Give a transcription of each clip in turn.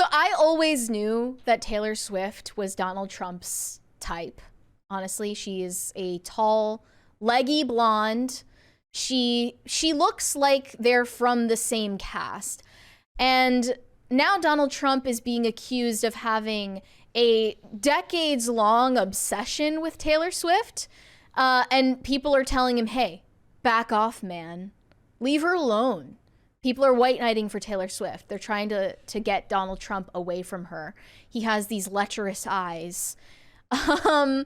So I always knew that Taylor Swift was Donald Trump's type. Honestly, she is a tall, leggy blonde. She looks like they're from the same cast. And now Donald Trump is being accused of having a decades-long obsession with Taylor Swift. And people are telling him, hey, back off, man. Leave her alone. People are white knighting for Taylor Swift. They're trying to get Donald Trump away from her. He has these lecherous eyes. And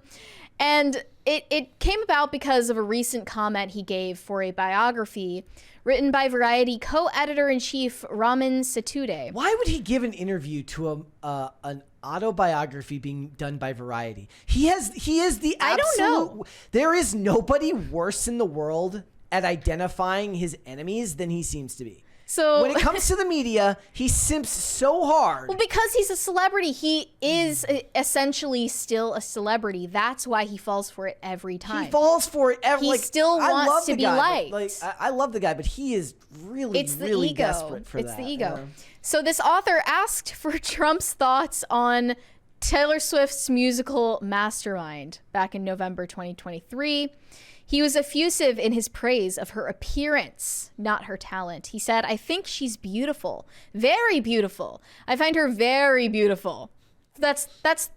it came about because of a recent comment he gave for a biography written by Variety co-editor-in-chief Ramin Satude. Why would he give an interview to an autobiography being done by Variety? He is the absolute... I don't know. There is nobody worse in the world at identifying his enemies than he seems to be. So when it comes to the media, he simps so hard. Well, because he's a celebrity, he is essentially still a celebrity. That's why he falls for it every time. He falls for it every. He still wants to be liked. I love the guy, but he is really, really desperate for that. It's the ego. Yeah. So this author asked for Trump's thoughts on Taylor Swift's musical Mastermind back in November 2023. He was effusive in his praise of her appearance, not her talent. He said, I think she's beautiful, very beautiful. I find her very beautiful. That's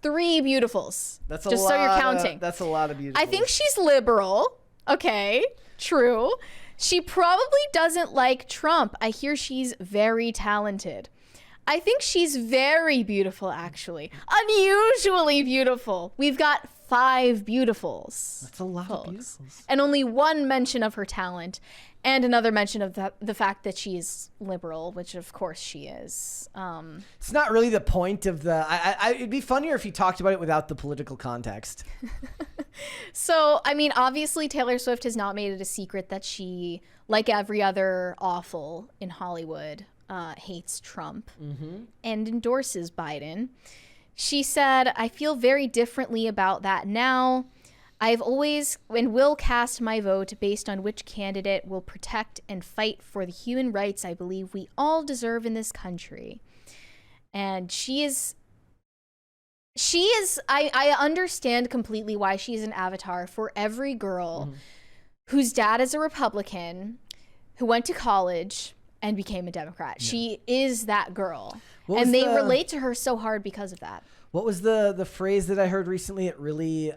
3 beautifuls. That's a just lot, so you're counting. That's a lot of beautiful. I think she's liberal. Okay, true. She probably doesn't like Trump. I hear she's very talented. I think she's very beautiful, actually. Unusually beautiful. We've got 5 beautifuls. That's a lot of beautifuls. And only 1 mention of her talent, and another mention of the fact that she's liberal, which of course she is. It's not really the point of the... it'd be funnier if he talked about it without the political context. So, I mean, obviously Taylor Swift has not made it a secret that she, like every other awful in Hollywood, hates Trump and endorses Biden. She said, I feel very differently about that now. I've always and will cast my vote based on which candidate will protect and fight for the human rights I believe we all deserve in this country. And I understand completely why she's an avatar for every girl whose dad is a Republican, who went to college and became a Democrat. Yeah. She is that girl. And they relate to her so hard because of that. What was the phrase that I heard recently? It really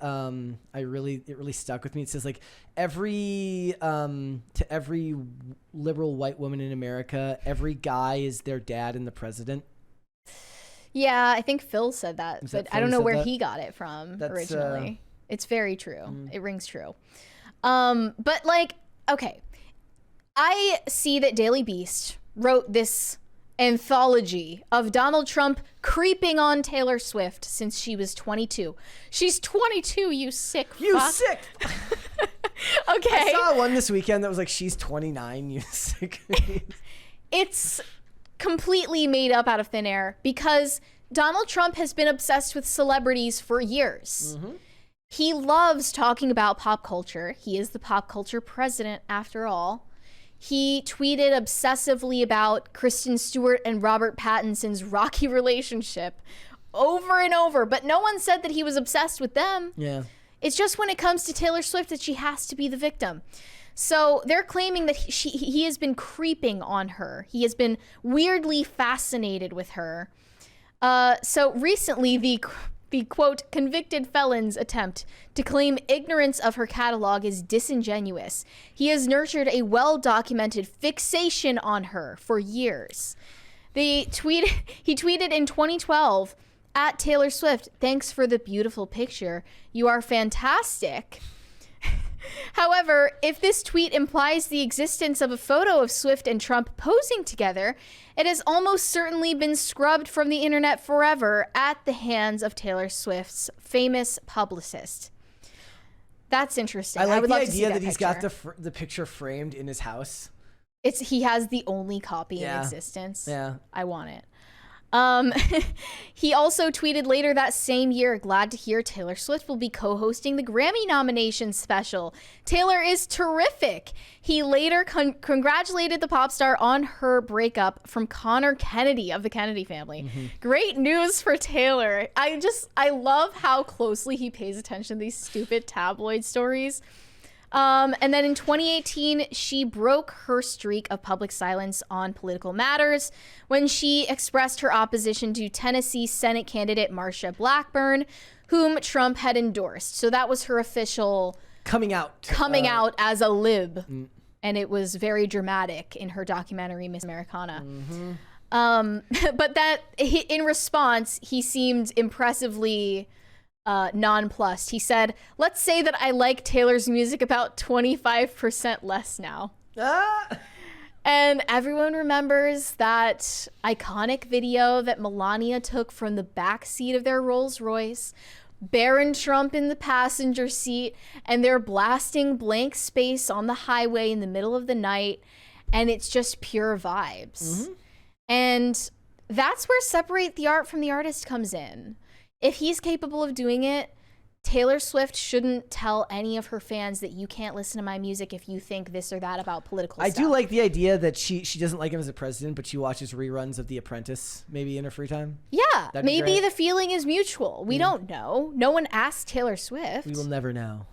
stuck with me. It says like to every liberal white woman in America, every guy is their dad and the president. Yeah, I think Phil said that, but I don't know where he got it from originally. It's very true. It rings true. But like, okay. I see that Daily Beast wrote this anthology of Donald Trump creeping on Taylor Swift since she was 22. She's 22, you sick fuck. You sick. Okay. I saw one this weekend that was like, she's 29, you sick. It's completely made up out of thin air because Donald Trump has been obsessed with celebrities for years. He loves talking about pop culture. He is the pop culture president after all. He tweeted obsessively about Kristen Stewart and Robert Pattinson's rocky relationship over and over, but no one said that he was obsessed with them. Yeah. It's just when it comes to Taylor Swift that she has to be the victim. So they're claiming that he has been creeping on her. He has been weirdly fascinated with her. So recently, the quote, convicted felon's attempt to claim ignorance of her catalog is disingenuous. He has nurtured a well-documented fixation on her for years. He tweeted in 2012, at Taylor Swift, thanks for the beautiful picture. You are fantastic. However, if this tweet implies the existence of a photo of Swift and Trump posing together, it has almost certainly been scrubbed from the internet forever at the hands of Taylor Swift's famous publicist. That's interesting. I would like love the to see idea that he's got picture. the picture framed in his house. He has the only copy in existence. Yeah. I want it. He also tweeted later that same year, glad to hear Taylor Swift will be co-hosting the Grammy nomination special. Taylor is terrific. He later congratulated the pop star on her breakup from Connor Kennedy of the Kennedy family. Great news for Taylor. I love how closely he pays attention to these stupid tabloid stories. And then in 2018, she broke her streak of public silence on political matters when she expressed her opposition to Tennessee Senate candidate Marsha Blackburn, whom Trump had endorsed. So that was her official coming out as a lib. And it was very dramatic in her documentary, Miss Americana. But that in response, he seemed impressively nonplussed. He said, let's say that I like Taylor's music about 25% less now. And everyone remembers that iconic video that Melania took from the back seat of their Rolls Royce, Barron Trump in the passenger seat, and they're blasting Blank Space on the highway in the middle of the night, and it's just pure vibes. And that's where separate the art from the artist comes in. If he's capable of doing it, Taylor Swift shouldn't tell any of her fans that you can't listen to my music if you think this or that about political stuff. I do like the idea that she doesn't like him as a president, but she watches reruns of The Apprentice maybe in her free time. Yeah, maybe the feeling is mutual. We don't know. No one asked Taylor Swift. We will never know.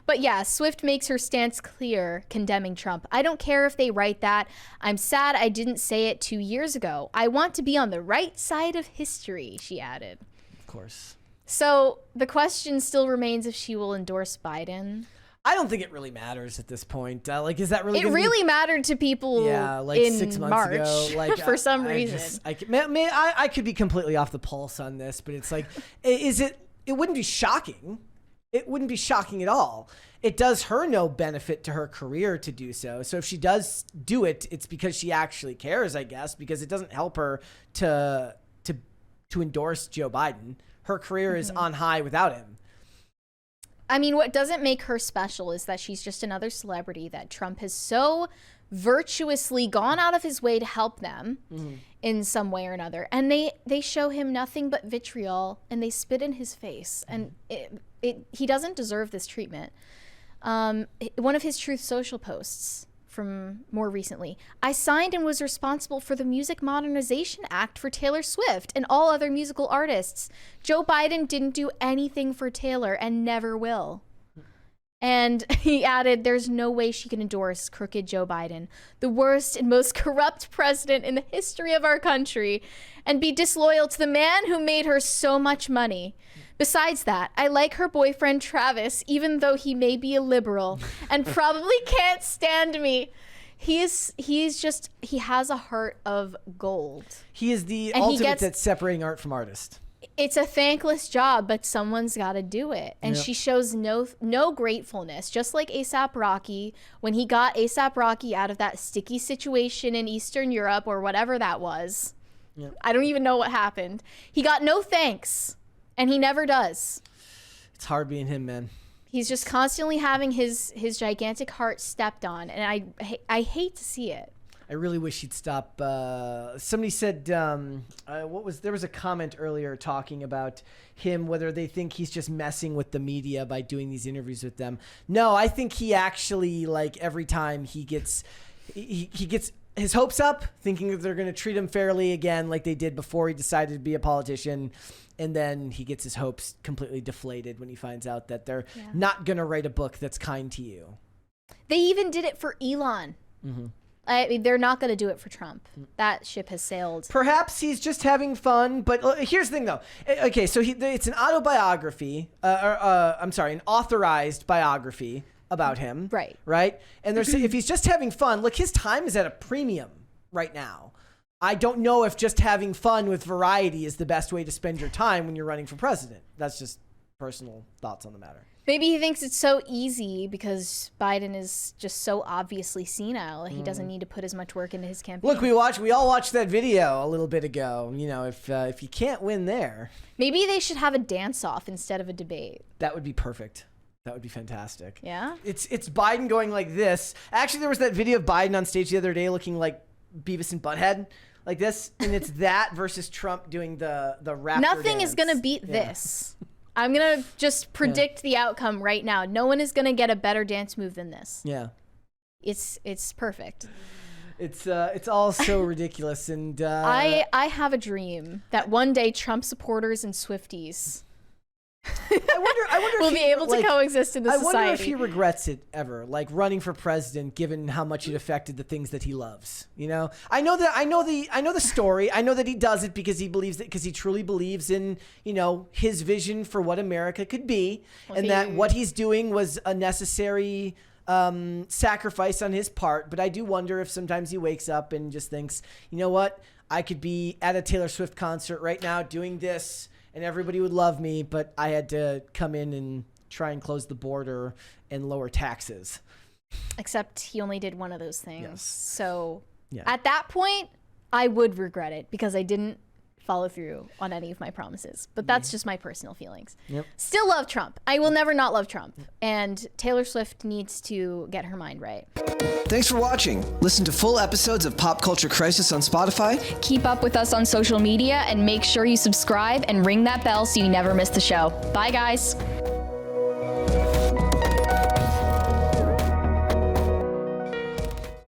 But yeah, Swift makes her stance clear, condemning Trump. I don't care if they write that. I'm sad I didn't say it 2 years ago. I want to be on the right side of history, she added. Of course. So the question still remains if she will endorse Biden. I don't think it really matters at this point. Is that really? It really mattered to people. Yeah, like in 6 months March, ago. for some reason. I could be completely off the pulse on this, but it's like, it wouldn't be shocking. It wouldn't be shocking at all. It does her no benefit to her career to do so. So if she does do it, it's because she actually cares, I guess, because it doesn't help her to endorse Joe Biden. Her career is on high without him. I mean, what doesn't make her special is that she's just another celebrity that Trump has so virtuously gone out of his way to help them in some way or another. And they show him nothing but vitriol, and they spit in his face. And he doesn't deserve this treatment. One of his Truth Social posts from more recently, I signed and was responsible for the Music Modernization Act for Taylor Swift and all other musical artists. Joe Biden didn't do anything for Taylor and never will. And he added, there's no way she can endorse crooked Joe Biden, the worst and most corrupt president in the history of our country, and be disloyal to the man who made her so much money. Besides that, I like her boyfriend Travis, even though he may be a liberal and probably can't stand me. He has a heart of gold. He is the ultimate at separating art from artist. It's a thankless job, but someone's got to do it. And she shows no gratefulness, just like A$AP Rocky. When he got A$AP Rocky out of that sticky situation in Eastern Europe or whatever that was. Yep. I don't even know what happened. He got no thanks, and he never does. It's hard being him, man. He's just constantly having his gigantic heart stepped on, and I hate to see it. I really wish he'd stop. Somebody said, there was a comment earlier talking about him, whether they think he's just messing with the media by doing these interviews with them. No, I think he actually, like, every time he gets his hopes up, thinking that they're going to treat him fairly again, like they did before he decided to be a politician. And then he gets his hopes completely deflated when he finds out that they're not going to write a book that's kind to you. They even did it for Elon. Mm-hmm. I mean, they're not going to do it for Trump. That ship has sailed. Perhaps he's just having fun. But here's the thing, though. Okay, so it's an autobiography. An authorized biography about him. Right. Right? And if he's just having fun, look, his time is at a premium right now. I don't know if just having fun with Variety is the best way to spend your time when you're running for president. That's just personal thoughts on the matter. Maybe he thinks it's so easy because Biden is just so obviously senile. He doesn't need to put as much work into his campaign. Look, we all watched that video a little bit ago. You know, if you can't win there, maybe they should have a dance-off instead of a debate. That would be perfect. That would be fantastic. Yeah? It's Biden going like this. Actually, there was that video of Biden on stage the other day looking like Beavis and Butthead. like this, and it's that versus Trump doing the rapper Nothing dance. is gonna beat this. I'm gonna just predict the outcome right now. No one is gonna get a better dance move than this. Yeah. It's perfect. It's all so ridiculous, and I have a dream that one day Trump supporters and Swifties I wonder if will he, be able to like, coexist in this I society. wonder if he regrets it ever, like running for president, given how much it affected the things that he loves. You know, I know the story. I know that he does it because he believes it, because he truly believes in, you know, his vision for what America could be, and that what he's doing was a necessary sacrifice on his part. But I do wonder if sometimes he wakes up and just thinks, you know what, I could be at a Taylor Swift concert right now doing this, and everybody would love me, but I had to come in and try and close the border and lower taxes. Except he only did one of those things. Yes. So Yeah. at that point, I would regret it because I didn't follow through on any of my promises. But that's just my personal feelings. Yep. Still love Trump. I will never not love Trump. And Taylor Swift needs to get her mind right. Thanks for watching. Listen to full episodes of Pop Culture Crisis on Spotify. Keep up with us on social media and make sure you subscribe and ring that bell so you never miss the show. Bye, guys.